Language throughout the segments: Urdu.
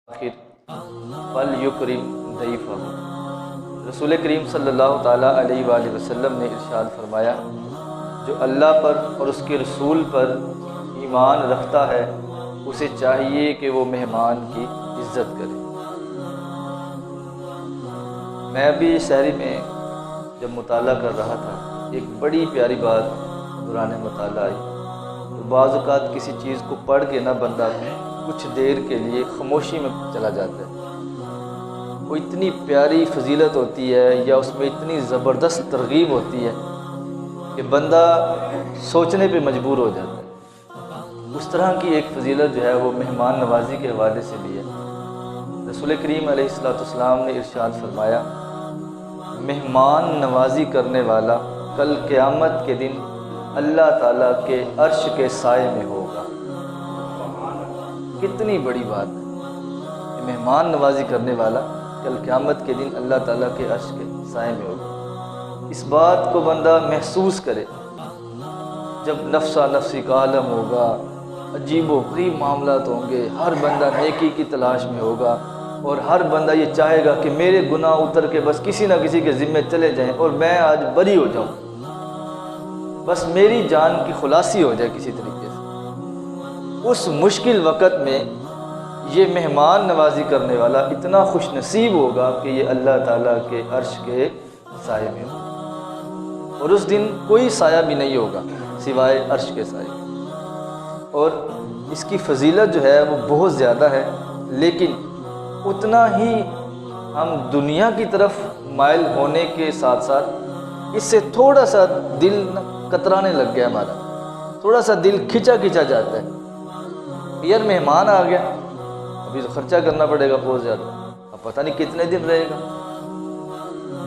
آخر فلیکرم ضیفہ۔ رسول کریم صلی اللہ تعالیٰ علیہ وآلہ وسلم نے ارشاد فرمایا، جو اللہ پر اور اس کے رسول پر ایمان رکھتا ہے اسے چاہیے کہ وہ مہمان کی عزت کرے۔ میں ابھی شہری میں جب مطالعہ کر رہا تھا، ایک بڑی پیاری بات دوران مطالعہ آئی۔ تو بعض اوقات کسی چیز کو پڑھ کے نہ بندہ کچھ دیر کے لیے خاموشی میں چلا جاتا ہے، وہ اتنی پیاری فضیلت ہوتی ہے یا اس میں اتنی زبردست ترغیب ہوتی ہے کہ بندہ سوچنے پہ مجبور ہو جاتا ہے۔ اس طرح کی ایک فضیلت جو ہے وہ مہمان نوازی کے حوالے سے بھی ہے۔ رسول کریم علیہ السلام نے ارشاد فرمایا، مہمان نوازی کرنے والا کل قیامت کے دن اللہ تعالیٰ کے عرش کے سائے میں ہوگا۔ کتنی بڑی بات ہے کہ مہمان نوازی کرنے والا کل قیامت کے دن اللہ تعالیٰ کے عرش کے سائے میں ہوگا۔ اس بات کو بندہ محسوس کرے جب نفسا نفسی کا عالم ہوگا، عجیب و غریب معاملات ہوں گے، ہر بندہ نیکی کی تلاش میں ہوگا اور ہر بندہ یہ چاہے گا کہ میرے گناہ اتر کے بس کسی نہ کسی کے ذمے چلے جائیں اور میں آج بری ہو جاؤں، بس میری جان کی خلاصی ہو جائے کسی طریقے سے۔ اس مشکل وقت میں یہ مہمان نوازی کرنے والا اتنا خوش نصیب ہوگا کہ یہ اللہ تعالیٰ کے عرش کے سائے میں ہوگا، اور اس دن کوئی سایہ بھی نہیں ہوگا سوائے عرش کے سائے۔ اور اس کی فضیلت جو ہے وہ بہت زیادہ ہے، لیکن اتنا ہی ہم دنیا کی طرف مائل ہونے کے ساتھ ساتھ اس سے تھوڑا سا دل کترانے لگ گیا، ہمارا تھوڑا سا دل کھچا جاتا ہے۔ یار مہمان آ گیا، ابھی تو خرچہ کرنا پڑے گا بہت زیادہ، اب پتہ نہیں کتنے دن رہے گا۔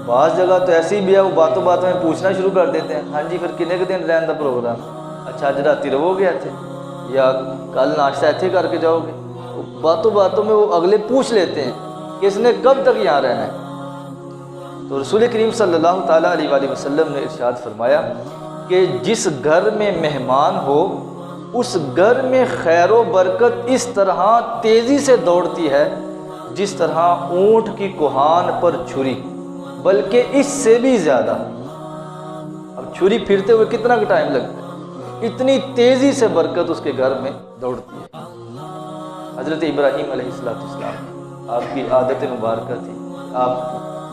بعض جگہ تو ایسی بھی ہے وہ باتوں میں پوچھنا شروع کر دیتے ہیں، ہاں جی پھر کنے کے دن رہن دا پروگرام؟ اچھا اج راتی رہو گے اتھے یا کل ناشتہ اتھے کر کے جاؤ گے؟ باتوں میں وہ اگلے پوچھ لیتے ہیں کہ اس نے کب تک یہاں رہنا ہے۔ تو رسول کریم صلی اللہ تعالیٰ علیہ وآلہ وسلم نے ارشاد فرمایا کہ جس گھر میں مہمان ہو اس گھر میں خیر و برکت اس طرح تیزی سے دوڑتی ہے جس طرح اونٹ کی کوہان پر چھری، بلکہ اس سے بھی زیادہ۔ اب چھری پھرتے ہوئے کتنا ٹائم لگتا ہے، اتنی تیزی سے برکت اس کے گھر میں دوڑتی ہے۔ حضرت ابراہیم علیہ السلام، آپ کی عادت مبارکہ تھی، آپ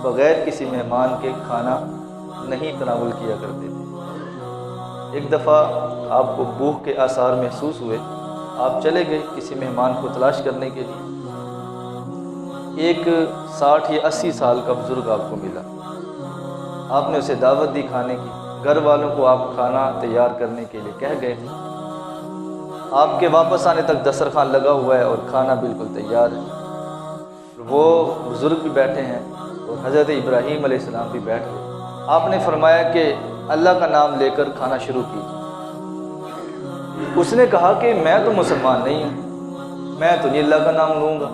بغیر کسی مہمان کے کھانا نہیں تناول کیا کرتے تھے۔ ایک دفعہ آپ کو بھوک کے آثار محسوس ہوئے، آپ چلے گئے کسی مہمان کو تلاش کرنے کے لیے۔ ایک 60 یا 80 سال کا بزرگ آپ کو ملا، آپ نے اسے دعوت دی کھانے کی، گھر والوں کو آپ کھانا تیار کرنے کے لیے کہہ گئے تھے۔ آپ کے واپس آنے تک دسترخوان لگا ہوا ہے اور کھانا بالکل تیار ہے، وہ بزرگ بھی بیٹھے ہیں اور حضرت ابراہیم علیہ السلام بھی بیٹھ گئے۔ آپ نے فرمایا کہ اللہ کا نام لے کر کھانا شروع کیجیے۔ اس نے کہا کہ میں تو مسلمان نہیں ہوں، میں تو نہیں اللہ کا نام لوں گا،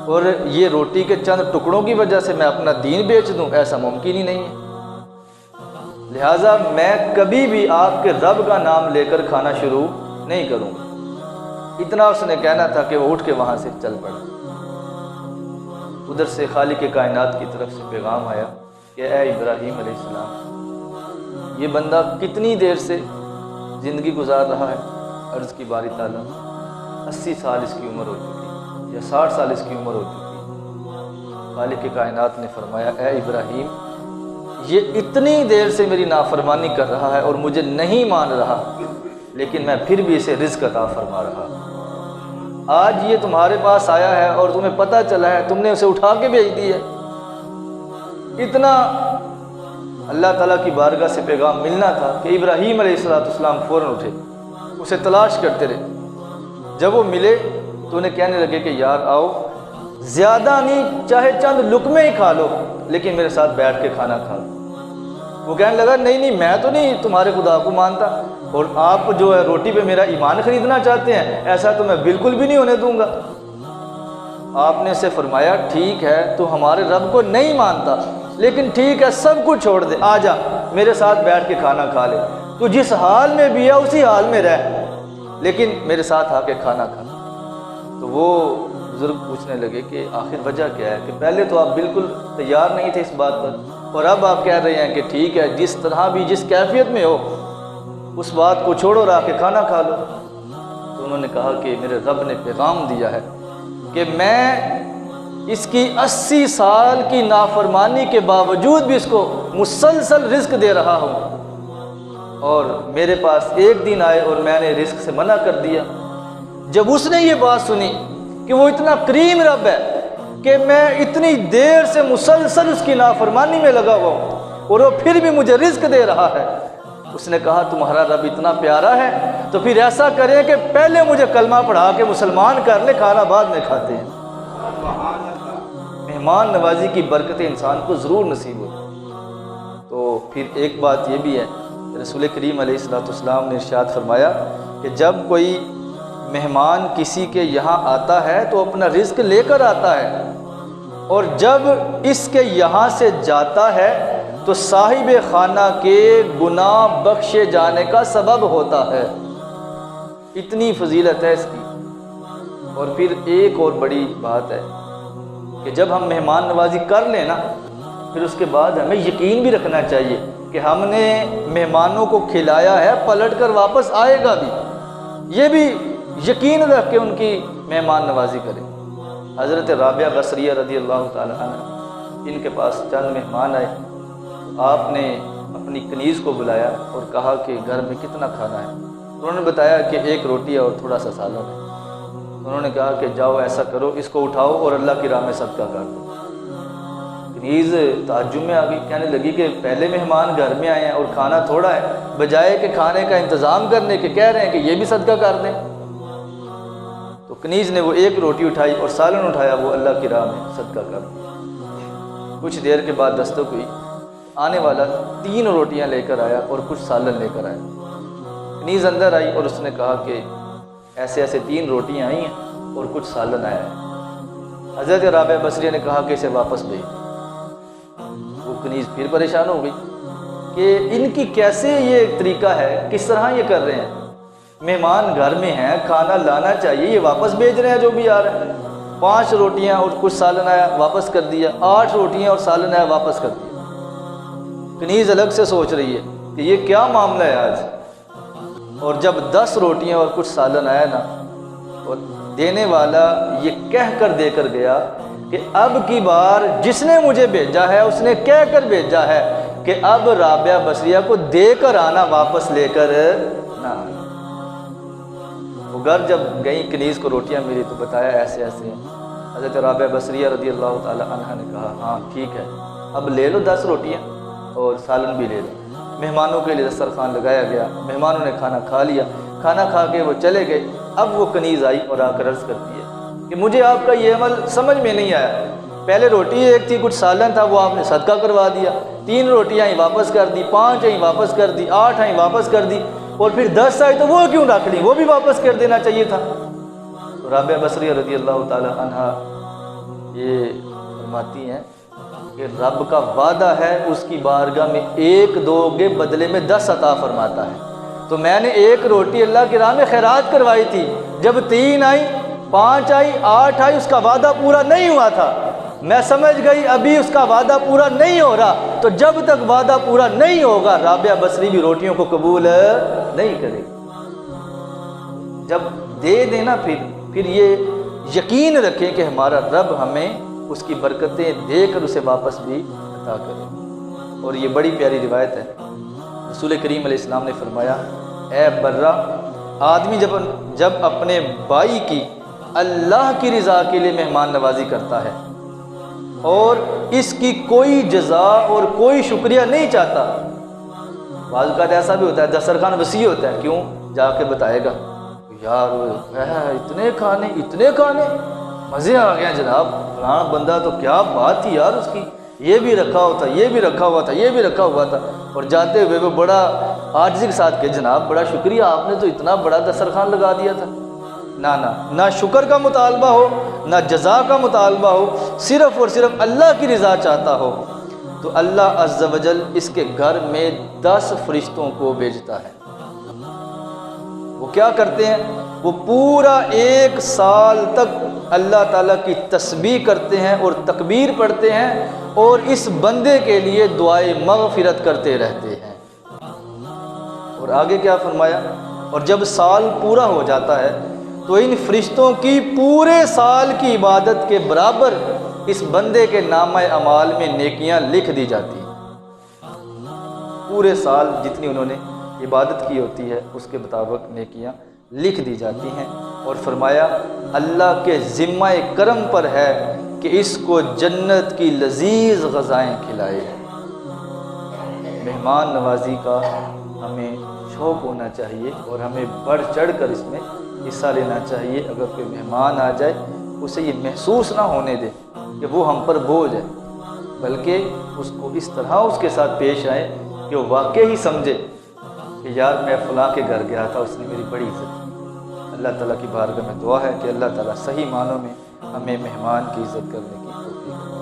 اور یہ روٹی کے چند ٹکڑوں کی وجہ سے میں اپنا دین بیچ دوں، ایسا ممکن ہی نہیں ہے، لہٰذا میں کبھی بھی آپ کے رب کا نام لے کر کھانا شروع نہیں کروں گا۔ اتنا اس نے کہنا تھا کہ وہ اٹھ کے وہاں سے چل پڑا۔ ادھر سے خالق کائنات کی طرف سے پیغام آیا کہ اے ابراہیم علیہ السلام، یہ بندہ کتنی دیر سے زندگی گزار رہا ہے؟ عرض کی باری تعالیٰ، 80 سال اس کی عمر ہو چکی یا 60 سال اس کی عمر ہو چکی۔ خالق کائنات نے فرمایا، اے ابراہیم، یہ اتنی دیر سے میری نافرمانی کر رہا ہے اور مجھے نہیں مان رہا، لیکن میں پھر بھی اسے رزق عطا فرما رہا۔ آج یہ تمہارے پاس آیا ہے اور تمہیں پتہ چلا ہے، تم نے اسے اٹھا کے بھیج دی ہے۔ اتنا اللہ تعالیٰ کی بارگاہ سے پیغام ملنا تھا کہ ابراہیم علیہ السلام فوراً اٹھے، اسے تلاش کرتے رہے۔ جب وہ ملے تو انہیں کہنے لگے کہ یار آؤ، زیادہ نہیں، چاہے چند لقمے ہی کھا لو، لیکن میرے ساتھ بیٹھ کے کھانا کھا لو۔ وہ کہنے لگا نہیں میں تو نہیں تمہارے خدا کو مانتا، اور آپ جو ہے روٹی پہ میرا ایمان خریدنا چاہتے ہیں، ایسا تو میں بالکل بھی نہیں ہونے دوں گا۔ آپ نے اسے فرمایا ٹھیک ہے تو ہمارے رب کو نہیں مانتا، لیکن ٹھیک ہے سب کچھ چھوڑ دے، آ جا میرے ساتھ بیٹھ کے کھانا کھا لے، تو جس حال میں بھی ہے اسی حال میں رہ، لیکن میرے ساتھ آ کے کھانا کھا۔ تو وہ بزرگ پوچھنے لگے کہ آخر وجہ کیا ہے، کہ پہلے تو آپ بالکل تیار نہیں تھے اس بات پر، اور اب آپ کہہ رہے ہیں کہ ٹھیک ہے، جس طرح بھی جس کیفیت میں ہو اس بات کو چھوڑو اور آ کے کھانا کھا لو۔ تو انہوں نے کہا کہ میرے رب نے پیغام دیا ہے کہ میں اس کی 80 سال کی نافرمانی کے باوجود بھی اس کو مسلسل رزق دے رہا ہوں، اور میرے پاس ایک دن آئے اور میں نے رزق سے منع کر دیا۔ جب اس نے یہ بات سنی کہ وہ اتنا کریم رب ہے کہ میں اتنی دیر سے مسلسل اس کی نافرمانی میں لگا ہوا ہوں اور وہ پھر بھی مجھے رزق دے رہا ہے، اس نے کہا تمہارا رب اتنا پیارا ہے تو پھر ایسا کریں کہ پہلے مجھے کلمہ پڑھا کے مسلمان کر لے، کھانا بعد میں کھاتے ہیں۔ مہمان نوازی کی برکتیں انسان کو ضرور نصیب ہو۔ تو پھر ایک بات یہ بھی ہے، رسول کریم علیہ السلام نے ارشاد فرمایا کہ جب کوئی مہمان کسی کے یہاں آتا ہے تو اپنا رزق لے کر آتا ہے، اور جب اس کے یہاں سے جاتا ہے تو صاحب خانہ کے گناہ بخشے جانے کا سبب ہوتا ہے۔ اتنی فضیلت ہے اس کی۔ اور پھر ایک اور بڑی بات ہے کہ جب ہم مہمان نوازی کر لیں نا، پھر اس کے بعد ہمیں یقین بھی رکھنا چاہیے کہ ہم نے مہمانوں کو کھلایا ہے، پلٹ کر واپس آئے گا بھی، یہ بھی یقین رکھ کے ان کی مہمان نوازی کریں۔ حضرت رابعہ بصریہ رضی اللہ تعالی عنہ، ان کے پاس چند مہمان آئے، آپ نے اپنی کنیز کو بلایا اور کہا کہ گھر میں کتنا کھانا ہے؟ انہوں نے بتایا کہ 1 روٹی ہے اور تھوڑا سا سالن ہے۔ انہوں نے کہا کہ جاؤ ایسا کرو، اس کو اٹھاؤ اور اللہ کی راہ میں صدقہ کر دو۔ کنیز تعجب میں آ گئی، کہنے لگی کہ پہلے مہمان گھر میں آئے ہیں اور کھانا تھوڑا ہے، بجائے کہ کھانے کا انتظام کرنے کے کہہ رہے ہیں کہ یہ بھی صدقہ کر دیں۔ تو کنیز نے وہ 1 روٹی اٹھائی اور سالن اٹھایا، وہ اللہ کی راہ میں صدقہ کر دیا۔ کچھ دیر کے بعد دستک ہوئی، آنے والا 3 روٹیاں لے کر آیا اور کچھ سالن لے کر آیا۔ کنیز اندر آئی اور اس نے کہا کہ ایسے ایسے 3 روٹیاں آئی ہیں اور کچھ سالن آیا ہے۔ حضرت رابعہ بصریہ نے کہا کہ اسے واپس بھیج۔ وہ کنیز پھر پریشان ہو گئی کہ ان کی کیسے یہ طریقہ ہے، کس طرح یہ کر رہے ہیں؟ مہمان گھر میں ہیں، کھانا لانا چاہیے، یہ واپس بھیج رہے ہیں جو بھی آ رہا ہے۔ 5 روٹیاں اور کچھ سالن آیا، واپس کر دیا۔ 8 روٹیاں اور سالن آیا، واپس کر دیا۔ کنیز الگ سے سوچ رہی ہے کہ یہ کیا معاملہ ہے آج۔ اور جب 10 روٹیاں اور کچھ سالن آیا نا، اور دینے والا یہ کہہ کر دے کر گیا کہ اب کی بار جس نے مجھے بھیجا ہے اس نے کہہ کر بھیجا ہے کہ اب رابعہ بصریہ کو دے کر آنا، واپس لے کر نہ آنا۔ وہ گھر جب گئی، کنیز کو روٹیاں ملی تو بتایا ایسے ایسے ہیں۔ حضرت رابعہ بصریہ رضی اللہ تعالی عنہ نے کہا ہاں ٹھیک ہے، اب لے لو 10 روٹیاں اور سالن بھی لے لو۔ مہمانوں کے لیے دسترخوان لگایا گیا، مہمانوں نے کھانا کھا لیا۔ کھانا کھا کے وہ چلے گئے۔ اب وہ کنیز آئی اور آ کر عرض کرتی ہے کہ مجھے آپ کا یہ عمل سمجھ میں نہیں آیا، پہلے روٹی ایک تھی، کچھ سالن تھا، وہ آپ نے صدقہ کروا دیا، 3 روٹیاں ہی واپس کر دی، 5 ہی واپس کر دی، 8 ہی واپس کر دی، اور پھر 10 آئی تو وہ کیوں رکھ لی؟ وہ بھی واپس کر دینا چاہیے تھا۔ تو رابعہ بصریہ رضی اللہ تعالی عنہ یہ فرماتی ہیں کہ رب کا وعدہ ہے اس کی بارگاہ میں 1 دو کے بدلے میں 10 عطا فرماتا ہے۔ تو میں نے 1 روٹی اللہ کی راہ میں خیرات کروائی تھی، جب 3 آئی، 5 آئی، 8 آئی، اس کا وعدہ پورا نہیں ہوا تھا۔ میں سمجھ گئی ابھی اس کا وعدہ پورا نہیں ہو رہا، تو جب تک وعدہ پورا نہیں ہوگا رابعہ بصری بھی روٹیوں کو قبول نہیں کرے گی۔ جب دے دینا پھر یہ یقین رکھیں کہ ہمارا رب ہمیں اس کی برکتیں دے کر اسے واپس بھی عطا کرے۔ اور یہ بڑی پیاری روایت ہے، رسول کریم علیہ السلام نے فرمایا اے برہ، آدمی جب اپنے بھائی کی اللہ کی رضا کے لیے مہمان نوازی کرتا ہے اور اس کی کوئی جزا اور کوئی شکریہ نہیں چاہتا، بعض اوقات ایسا بھی ہوتا ہے دسترخوان وسیع ہوتا ہے، کیوں جا کے بتائے گا یار اتنے کھانے مزے آ گئے جناب، فلاں بندہ تو کیا بات تھی یار اس کی، یہ بھی رکھا ہوا تھا، یہ بھی رکھا ہوا تھا، یہ بھی رکھا ہوا تھا، اور جاتے ہوئے وہ بڑا عاجزی کے ساتھ کہ جناب بڑا شکریہ، آپ نے تو اتنا بڑا دسترخوان لگا دیا تھا۔ نہ شکر کا مطالبہ ہو، نہ جزا کا مطالبہ ہو، صرف اور صرف اللہ کی رضا چاہتا ہو تو اللہ عز و جل اس کے گھر میں 10 فرشتوں کو بھیجتا ہے۔ وہ کیا کرتے ہیں؟ وہ پورا 1 سال تک اللہ تعالیٰ کی تسبیح کرتے ہیں اور تکبیر پڑھتے ہیں اور اس بندے کے لیے دعائے مغفرت کرتے رہتے ہیں۔ اور آگے کیا فرمایا؟ اور جب سال پورا ہو جاتا ہے تو ان فرشتوں کی پورے سال کی عبادت کے برابر اس بندے کے نامہ اعمال میں نیکیاں لکھ دی جاتی ہیں۔ پورے سال جتنی انہوں نے عبادت کی ہوتی ہے اس کے مطابق نیکیاں لکھ دی جاتی ہیں۔ اور فرمایا اللہ کے ذمہ کرم پر ہے کہ اس کو جنت کی لذیذ غذائیں کھلائے۔ مہمان نوازی کا ہمیں شوق ہونا چاہیے اور ہمیں بڑھ چڑھ کر اس میں حصہ لینا چاہیے۔ اگر کوئی مہمان آ جائے اسے یہ محسوس نہ ہونے دے کہ وہ ہم پر بوجھ ہے، بلکہ اس کو اس طرح اس کے ساتھ پیش آئے کہ وہ واقعی ہی سمجھے کہ یار میں فلاں کے گھر گیا تھا، اس نے میری بڑی عزت کی۔ اللہ تعالیٰ کی بارگاہ میں دعا ہے کہ اللہ تعالیٰ صحیح معنوں میں ہمیں مہمان کی عزت کرنے کی توفیق دے۔